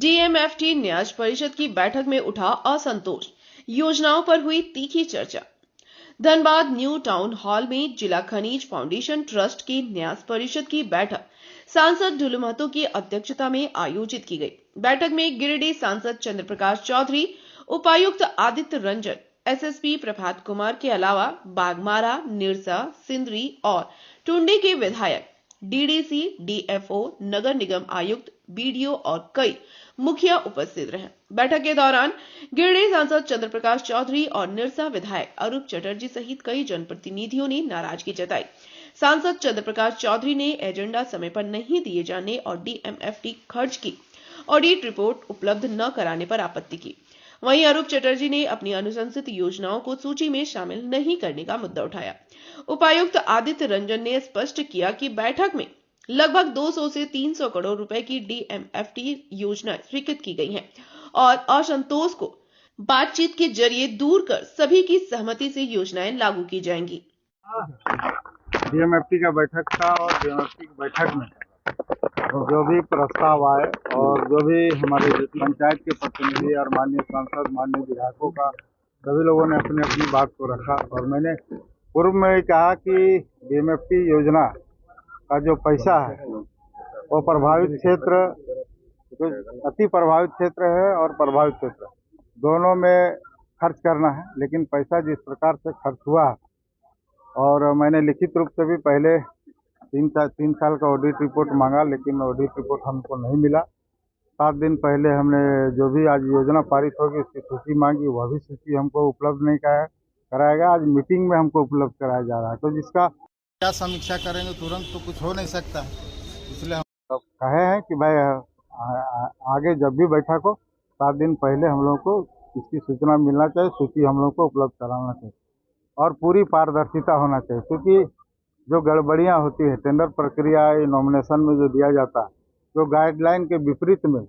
DMFT न्यास परिषद की बैठक में उठा असंतोष, योजनाओं पर हुई तीखी चर्चा। धनबाद न्यू टाउन हॉल में जिला खनिज फाउंडेशन ट्रस्ट की न्यास परिषद की बैठक सांसद ढुलू महतो की अध्यक्षता में आयोजित की गई। बैठक में गिरिडीह सांसद चंद्र प्रकाश चौधरी, उपायुक्त आदित्य रंजन, एसएसपी प्रभात कुमार के अलावा बागमारा, निरसा, सिंदरी और टुंडी के विधायक, डीडीसी, डीएफओ, नगर निगम आयुक्त, बीडीओ और कई मुखिया उपस्थित रहे। बैठक के दौरान गिरिडीह सांसद चंद्र प्रकाश चौधरी और निरसा विधायक अरूप चटर्जी सहित कई जनप्रतिनिधियों ने नाराजगी जताई। सांसद चंद्र प्रकाश चौधरी ने एजेंडा समय पर नहीं दिए जाने और डीएमएफटी खर्च की ऑडिट रिपोर्ट उपलब्ध न कराने पर आपत्ति की। वहीं अरूप चटर्जी ने अपनी अनुशंसित योजनाओं को सूची में शामिल नहीं करने का मुद्दा उठाया। उपायुक्त आदित्य रंजन ने स्पष्ट किया कि बैठक में लगभग 200 से 300 करोड़ रुपए की डीएमएफटी योजना स्वीकृत की गई है और असंतोष को बातचीत के जरिए दूर कर सभी की सहमति से योजनाएं लागू की जाएंगी। डीएमएफटी का बैठक था और डीएमएफटी की बैठक में जो भी प्रस्ताव आए और जो भी हमारे पंचायत के प्रतिनिधि और माननीय सांसद, माननीय विधायकों का सभी लोगों ने अपनी अपनी बात को रखा और मैंने पूर्व में कहा कि डीएमएफटी योजना का जो पैसा है वो प्रभावित क्षेत्र, जो अति प्रभावित क्षेत्र है और प्रभावित क्षेत्र दोनों में खर्च करना है। लेकिन पैसा जिस प्रकार से खर्च हुआ और मैंने लिखित रूप से भी पहले 3 साल का ऑडिट रिपोर्ट मांगा, लेकिन ऑडिट रिपोर्ट हमको नहीं मिला। 7 दिन पहले हमने जो भी आज योजना पारित होगी उसकी सूची मांगी, वह भी सूची हमको उपलब्ध नहीं कराया गया। आज मीटिंग में हमको उपलब्ध कराया जा रहा है, तो जिसका क्या समीक्षा करेंगे, तुरंत तो कुछ हो नहीं सकता, इसलिए हम कहे हैं कि भाई आगे जब भी बैठक हो 7 दिन पहले हम लोगों को इसकी सूचना मिलना चाहिए, सूची हम लोग को उपलब्ध कराना चाहिए और पूरी पारदर्शिता होना चाहिए। क्योंकि जो गड़बड़ियां होती है टेंडर प्रक्रिया, नॉमिनेशन में जो दिया जाता है, जो गाइडलाइन के विपरीत में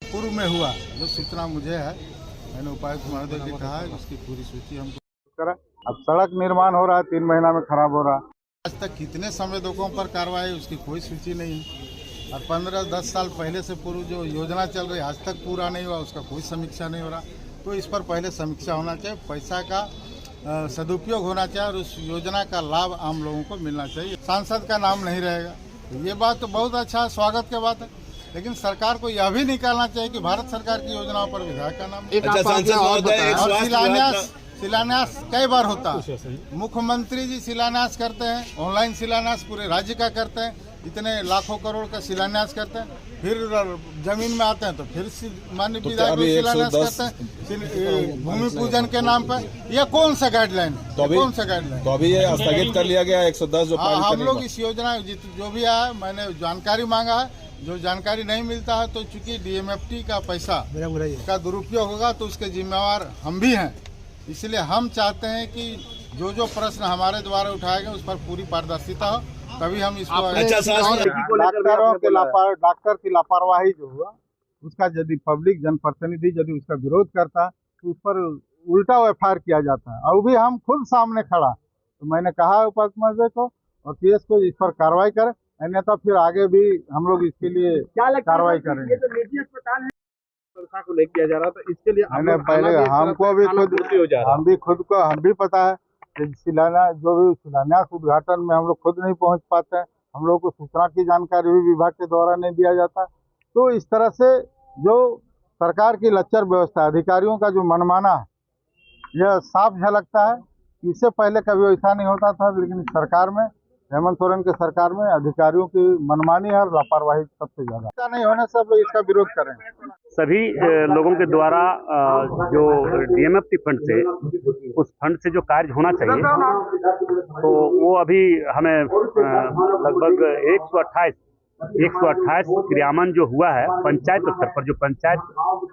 पूर्व में हुआ, जो सूचना मुझे है, मैंने उपायुक्त महोदय से कहा है उसकी पूरी सूची हमको करा। अब सड़क निर्माण हो रहा है, 3 महीना में खराब हो रहा है। आज तक कितने संवेदकों पर कार्रवाई, उसकी कोई सूची नहीं है और 15-10 साल पहले से पूर्व जो योजना चल रही आज तक पूरा नहीं हुआ, उसका कोई समीक्षा नहीं हो रहा। तो इस पर पहले समीक्षा होना चाहिए, पैसा का सदुपयोग होना चाहिए और उस योजना का लाभ आम लोगों को मिलना चाहिए। सांसद का नाम नहीं रहेगा, तो ये बात तो बहुत अच्छा स्वागत की बात है, लेकिन सरकार को यह भी निकालना चाहिए कि भारत सरकार की योजनाओं पर विधायक का नाम। शिलान्यास कई बार होता है, मुख्यमंत्री जी शिलान्यास करते हैं, ऑनलाइन शिलान्यास पूरे राज्य का करते हैं, इतने लाखों करोड़ का शिलान्यास करते हैं, फिर जमीन में आते हैं तो फिर माननीय विधायक शिलान्यास करते हैं भूमि पूजन के नाम पर। यह कौन सा गाइडलाइन है? तो कौन सा गाइडलाइन? तो अभी ये स्थगित कर लिया गया 110 जो हम लोग इस योजना जो भी आया, मैंने जानकारी मांगा है, जो जानकारी नहीं मिलता है तो चूंकि डीएमएफटी का पैसा का दुरुपयोग होगा तो उसके जिम्मेवार हम भी हैं। इसलिए हम चाहते हैं कि जो प्रश्न हमारे द्वारा उठाए गए उस पर पूरी पारदर्शिता हो, तभी हम इसको डॉक्टर की लापरवाही जो हुआ उसका यदि पब्लिक जनप्रतिनिधि यदि उसका विरोध करता तो उस पर उल्टा एफआईआर किया जाता है और भी हम खुद सामने खड़ा। तो मैंने कहा उपायुक्त महोदय को और पीएस को इस पर कार्रवाई करें, अन्यथा फिर आगे भी हम लोग इसके लिए कार्रवाई करेंगे। को लेके किया जा रहा था, इसके लिए मैंने पहले हमको भी हम भी पता है शिलान्यास उद्घाटन में हम लोग खुद नहीं पहुंच पाते हैं, हम लोग को सूचना की जानकारी भी विभाग के द्वारा नहीं दिया जाता। तो इस तरह से जो सरकार की लच्चर व्यवस्था, अधिकारियों का जो मनमाना है, यह साफ झलकता है। इससे पहले कभी ऐसा नहीं होता था, लेकिन सरकार में, हेमंत सोरेन के सरकार में अधिकारियों की मनमानी और लापरवाही सबसे ज्यादा। ऐसा नहीं होने से इसका विरोध करें। सभी लोगों के द्वारा जो डीएमएफटी फंड से, उस फंड से जो कार्य होना चाहिए तो वो अभी हमें लगभग 128 क्रियान्वयन जो हुआ है पंचायत स्तर पर, जो पंचायत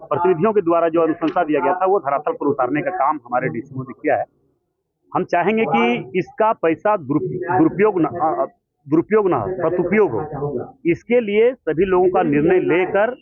प्रतिनिधियों के द्वारा जो अनुशंसा दिया गया था वो धरातल पर उतारने का काम हमारे डीसीओ ने किया है। हम चाहेंगे कि इसका पैसा दुरुपयोग न हो, सदुपयोग हो। इसके लिए सभी लोगों का निर्णय लेकर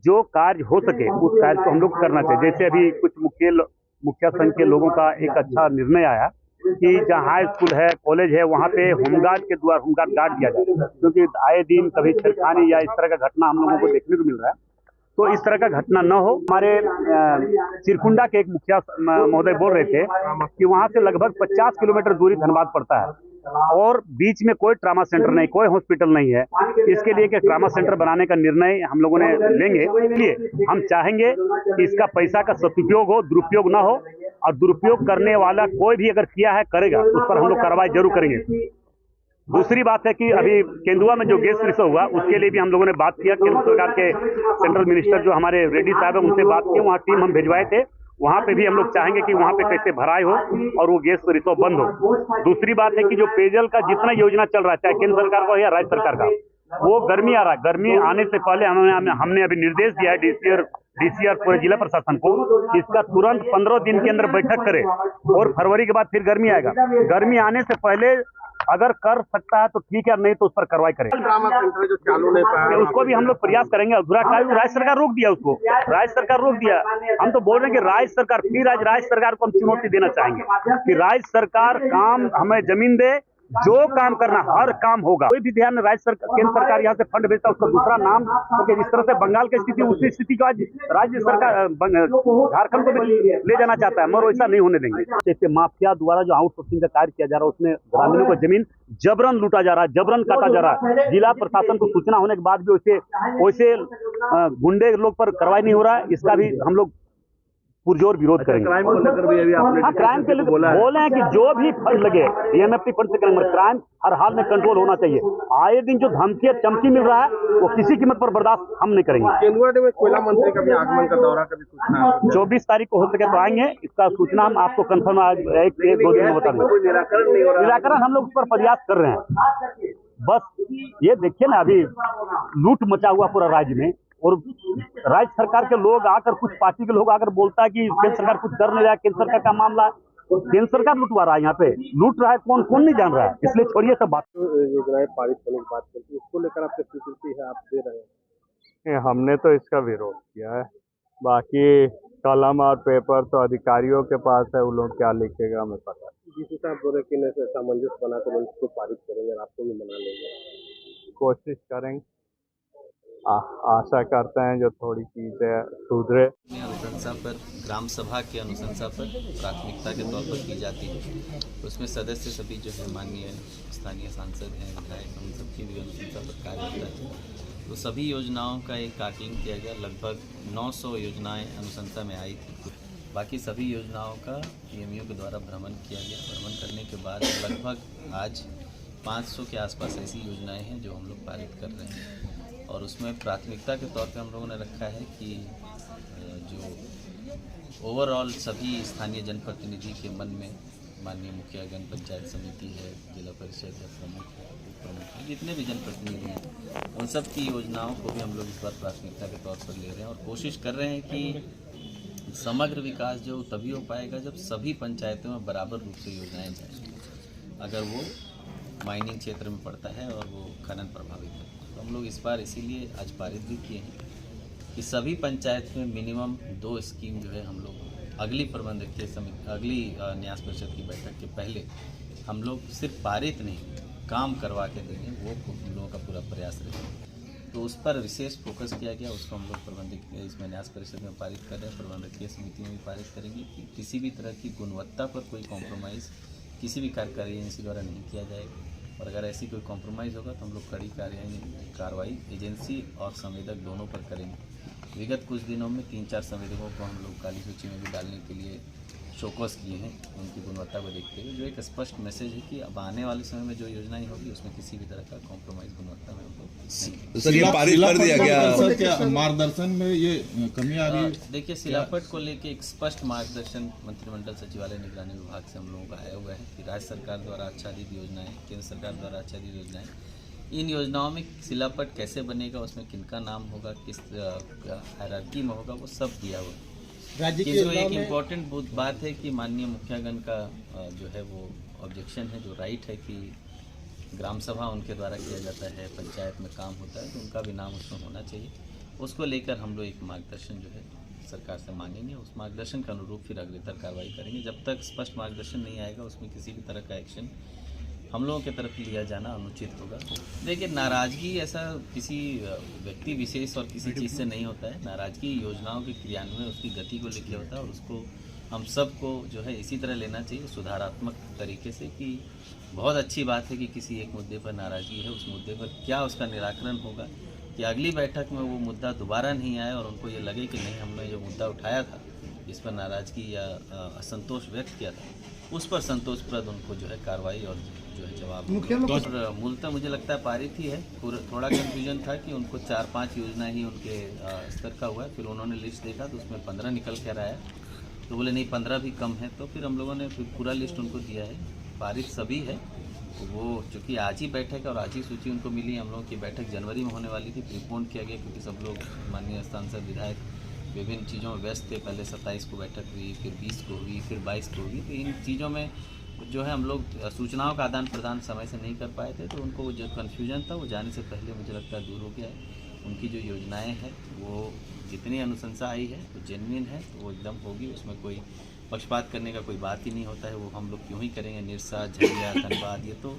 जो कार्य हो सके उस कार्य को हम लोग करना चाहिए। जैसे अभी कुछ मुखिया संघ के लोगों का एक अच्छा निर्णय आया कि जहाँ हाई स्कूल है, कॉलेज है, वहाँ पे होमगार्ड के द्वारा होमगार्ड गार्ड दिया जाए, क्योंकि आए दिन कभी छेड़खानी या इस तरह का घटना हम लोगों को देखने को मिल रहा है। तो इस तरह का घटना न हो। हमारे चिरकुंडा के एक मुखिया महोदय बोल रहे थे कि वहां से लगभग 50 किलोमीटर दूरी धनबाद पड़ता है और बीच में कोई ट्रामा सेंटर नहीं, कोई हॉस्पिटल नहीं है। इसके लिए कि ट्रामा सेंटर बनाने का निर्णय हम लोगों ने लेंगे। इसलिए हम चाहेंगे कि इसका पैसा का सदुपयोग हो, दुरुपयोग ना हो, और दुरुपयोग करने वाला कोई भी अगर किया है करेगा उस पर हम लोग कार्रवाई जरूर करेंगे। दूसरी बात है कि अभी केंदुआ में जो गैस रिसाव हुआ उसके लिए भी हम लोगों ने बात किया। केंद्र सरकार के सेंट्रल मिनिस्टर जो हमारे रेड्डी साहब है उनसे बात की, वहाँ टीम हम भिजवाए थे। वहाँ पे भी हम लोग चाहेंगे कि वहाँ पे कैसे भराई हो और वो गैस रिसाव बंद हो। दूसरी बात है कि जो पेयजल का जितना योजना चल रहा है, चाहे केंद्र सरकार का या राज्य सरकार का, वो गर्मी आ रहा है। गर्मी आने से पहले हमने अभी निर्देश दिया है डीसीआर पूरे जिला प्रशासन को, इसका तुरंत 15 दिन के अंदर बैठक करे और फरवरी के बाद फिर गर्मी आएगा। गर्मी आने से पहले अगर कर सकता है तो ठीक है, नहीं तो उस पर कार्रवाई करें। ट्रामा सेंटर जो चालू नहीं पाया उसको भी हम लोग प्रयास करेंगे। अधूरा कार्य राज्य सरकार रोक दिया, उसको राज्य सरकार रोक दिया। हम तो बोल रहे हैं कि राज्य सरकार, फिर आज राज्य सरकार को हम चुनौती देना चाहेंगे कि राज्य सरकार काम हमें जमीन दे, जो काम करना हर काम होगा। कोई भी ध्यान राज्य सरकार, केंद्र सरकार यहाँ से फंड भेजता है उसका दूसरा नाम, क्योंकि जिस तरह से बंगाल की स्थिति उसी स्थिति को आज राज्य सरकार झारखंड को भी ले जाना चाहता है, मगर वैसा नहीं होने देंगे। जैसे माफिया द्वारा जो आउटसोर्सिंग का कार्य किया जा रहा है उसमें ग्रामीणों को जमीन जबरन लूटा जा रहा है, जबरन काटा जा रहा है। जिला प्रशासन को सूचना होने के बाद भी वैसे गुंडे लोग पर कार्रवाई नहीं हो रहा है। इसका भी हम लोग पुरजोर विरोध करेंगे। क्राइम को लेकर भी अभी आपने क्राइम के लिए बोले हैं कि जो भी फंड लगे EMFT फंड से करेंगे। क्राइम हर हाल में कंट्रोल होना चाहिए। आए दिन जो धमकी चमकी मिल रहा है वो किसी कीमत पर बर्दाश्त हम नहीं करेंगे। केंदुआ में कोयला मंत्री का भी आगमन का दौरा का भी सूचना है। 24 तारीख को हो सके तो आएंगे। इसका सूचना हम आपको कंफर्म एक 2 दिन में बता देंगे। निराकरण हम लोग उस पर प्रयास कर रहे हैं। बस ये देखिए ना, अभी लूट मचा हुआ पूरा राज्य में, और राज्य सरकार के लोग आकर, कुछ पार्टी के लोग आकर बोलता है कि केंद्र सरकार कुछ कर नहीं रहा है, केंद्र सरकार का मामला, केंद्र सरकार लुटवा रहा है। यहाँ पे लूट रहा है कौन नहीं जान रहा है। इसलिए छोड़िए सब बात। योजनाएं पारित होने की बात करती है, उसको लेकर आपकी स्वीकृति है, आप दे रहे हैं? हमने तो इसका विरोध किया है। बाकी कलम और पेपर तो अधिकारियों के पास है, वो लोग क्या लिखेगा हमें पता है। जिस हिसाब बोले कि सामंजस्य बनाकर उसको पारित करेंगे, आपको भी मना लेंगे, कोशिश करेंगे। आशा करते हैं जो थोड़ी चीजें सुधरे। अनुशंसा पर, ग्राम सभा के अनुशंसा पर प्राथमिकता के तौर पर की जाती है। उसमें सदस्य सभी जो है माननीय स्थानीय सांसद हैं, विधायक, उन सबकी भी अनुशंसा पर कार्य होता है। तो सभी योजनाओं का एक आकलन किया गया। लगभग 900 योजनाएं अनुशंसा में आई थी। बाकी सभी योजनाओं का PMU के द्वारा भ्रमण किया गया। भ्रमण करने के बाद लगभग आज 500 के आसपास ऐसी योजनाएं हैं जो हम लोग पारित कर रहे हैं, और उसमें प्राथमिकता के तौर पे हम लोगों ने रखा है कि जो ओवरऑल सभी स्थानीय जनप्रतिनिधि के मन में माननीय मुखियागण, पंचायत समिति है, जिला परिषद है, प्रमुख है, उप प्रमुख है, जितने भी जनप्रतिनिधि हैं, उन सब की योजनाओं को भी हम लोग इस बार प्राथमिकता के तौर पर ले रहे हैं और कोशिश कर रहे हैं कि समग्र विकास जो तभी हो पाएगा जब सभी पंचायतों में बराबर रूप से योजनाएं जाएँ। अगर वो माइनिंग क्षेत्र में पड़ता है और वो खनन प्रभावित है, तो हम लोग इस बार इसीलिए आज पारित भी किए हैं कि सभी पंचायत में मिनिमम 2 स्कीम जो है हम लोग अगली प्रबंधकीय समिति, अगली न्यास परिषद की बैठक के पहले हम लोग सिर्फ पारित नहीं, काम करवा के देंगे, वो हम लोगों का पूरा प्रयास रहेगा। तो उस पर विशेष फोकस किया गया। उसको हम लोग प्रबंधकीय इसमें न्यास परिषद में पारित कर रहे हैं, प्रबंधकीय समिति में भी पारित करेंगे कि किसी भी तरह की गुणवत्ता पर कोई कॉम्प्रोमाइज़ किसी भी कार्यकारी एजेंसी द्वारा नहीं किया जाएगा, और अगर ऐसी कोई कॉम्प्रोमाइज़ होगा तो हम लोग कड़ी कार्रवाई एजेंसी और संवेदक दोनों पर करेंगे। विगत कुछ दिनों में 3-4 संवेदकों को हम लोग काली सूची में भी डालने के लिए शोकॉस किए हैं, उनकी गुणवत्ता को देखते हुए, जो एक स्पष्ट मैसेज है कि अब आने वाले समय में जो योजनाएं होगी उसमें किसी भी तरह का कॉम्प्रोमाइज़ गुणवत्ता में हम लोग नहीं। सर ये पारित कर दिया गया, सर क्या मार्गदर्शन में ये कमी आ रही है? देखिए, सिलापट को लेके एक स्पष्ट मार्गदर्शन मंत्रिमंडल सचिवालय निगरानी विभाग से हम लोगों का आया हुआ है कि राज्य सरकार द्वारा आच्छादित योजनाएं, केंद्र सरकार द्वारा आच्छादित योजनाएं, इन योजनाओं में सिलापट कैसे बनेगा, उसमें किनका नाम होगा, किस हायरार्की में होगा, वो सब दिया हुआ है। राज्य की एक इम्पॉर्टेंट बात है कि माननीय मुखियागण का जो है वो ऑब्जेक्शन है, जो राइट है कि ग्राम सभा उनके द्वारा किया जाता है, पंचायत में काम होता है, तो उनका भी नाम उसमें होना चाहिए। उसको लेकर हम लोग एक मार्गदर्शन जो है सरकार से मांगेंगे, उस मार्गदर्शन के अनुरूप फिर अग्रेतर कार्रवाई करेंगे। जब तक स्पष्ट मार्गदर्शन नहीं आएगा उसमें किसी भी तरह का एक्शन हम लोगों की तरफ लिया जाना अनुचित होगा। देखिए, नाराज़गी ऐसा किसी व्यक्ति विशेष और किसी चीज़ से नहीं होता है। नाराज़गी योजनाओं के क्रियान्वयन उसकी गति को लेकर होता है और उसको हम सबको जो है इसी तरह लेना चाहिए, सुधारात्मक तरीके से, कि बहुत अच्छी बात है कि किसी एक मुद्दे पर नाराज़गी है, उस मुद्दे पर क्या उसका निराकरण होगा कि अगली बैठक में वो मुद्दा दोबारा नहीं आए और उनको ये लगे कि नहीं, हमने जो मुद्दा उठाया था जिस पर नाराज़गी या असंतोष व्यक्त किया था उस पर संतोषप्रद उनको जो है कार्रवाई और जो है जवाब। और मूलतः मुझे लगता है पारित ही है। थोड़ा कन्फ्यूजन था कि उनको 4-5 योजना ही उनके स्तर का हुआ है, फिर उन्होंने लिस्ट देखा तो उसमें 15 निकल कर आया, तो बोले नहीं 15 भी कम है, तो फिर हम लोगों ने फिर पूरा लिस्ट उनको दिया है। पारित सभी है। वो चूँकि आज ही बैठक है और आज ही सूची उनको मिली। हम लोगों की बैठक जनवरी में होने वाली थी, प्रीपोन किया गया क्योंकि सब लोग माननीय सांसद विधायक विभिन्न चीज़ों में व्यस्त थे। पहले 27 को बैठक हुई, फिर 20 को हुई, फिर 22 को हुई। तो इन चीज़ों में जो है हम लोग सूचनाओं का आदान प्रदान समय से नहीं कर पाए थे, तो उनको जो कन्फ्यूजन था वो जाने से पहले मुझे लगता है दूर हो गया है। उनकी जो योजनाएं हैं वो जितनी अनुशंसा आई है वो जेन्युइन है, तो वो एकदम होगी। उसमें कोई पक्षपात करने का कोई बात ही नहीं होता है। वो हम लोग क्यों ही करेंगे। निरसा, झरिया, धनबाद, ये तो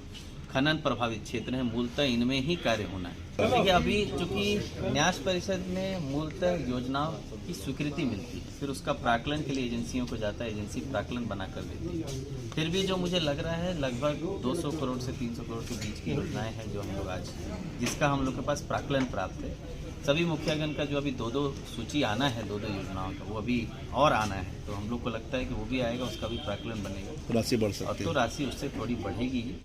खनन प्रभावित क्षेत्र हैं, मूलतः इनमें ही कार्य होना है। देखिए, अभी चूँकि न्यास परिषद में मूलतः योजनाओं की स्वीकृति मिलती है, फिर उसका प्राकलन के लिए एजेंसियों को जाता है, एजेंसी प्राकलन बना कर देती है। फिर भी जो मुझे लग रहा है लगभग 200 करोड़ से 300 करोड़ के बीच की योजनाएं हैं जो हम लोग आज, जिसका हम लोग के पास प्राकलन प्राप्त है। सभी मुखियागण का जो अभी 2-2 सूची आना है, 2-2 योजनाओं का, वो अभी और आना है, तो हम लोग को लगता है कि वो भी आएगा, उसका भी प्राकलन बनेगा, राशि बढ़ सकती है। और तो राशि उससे थोड़ी बढ़ेगी।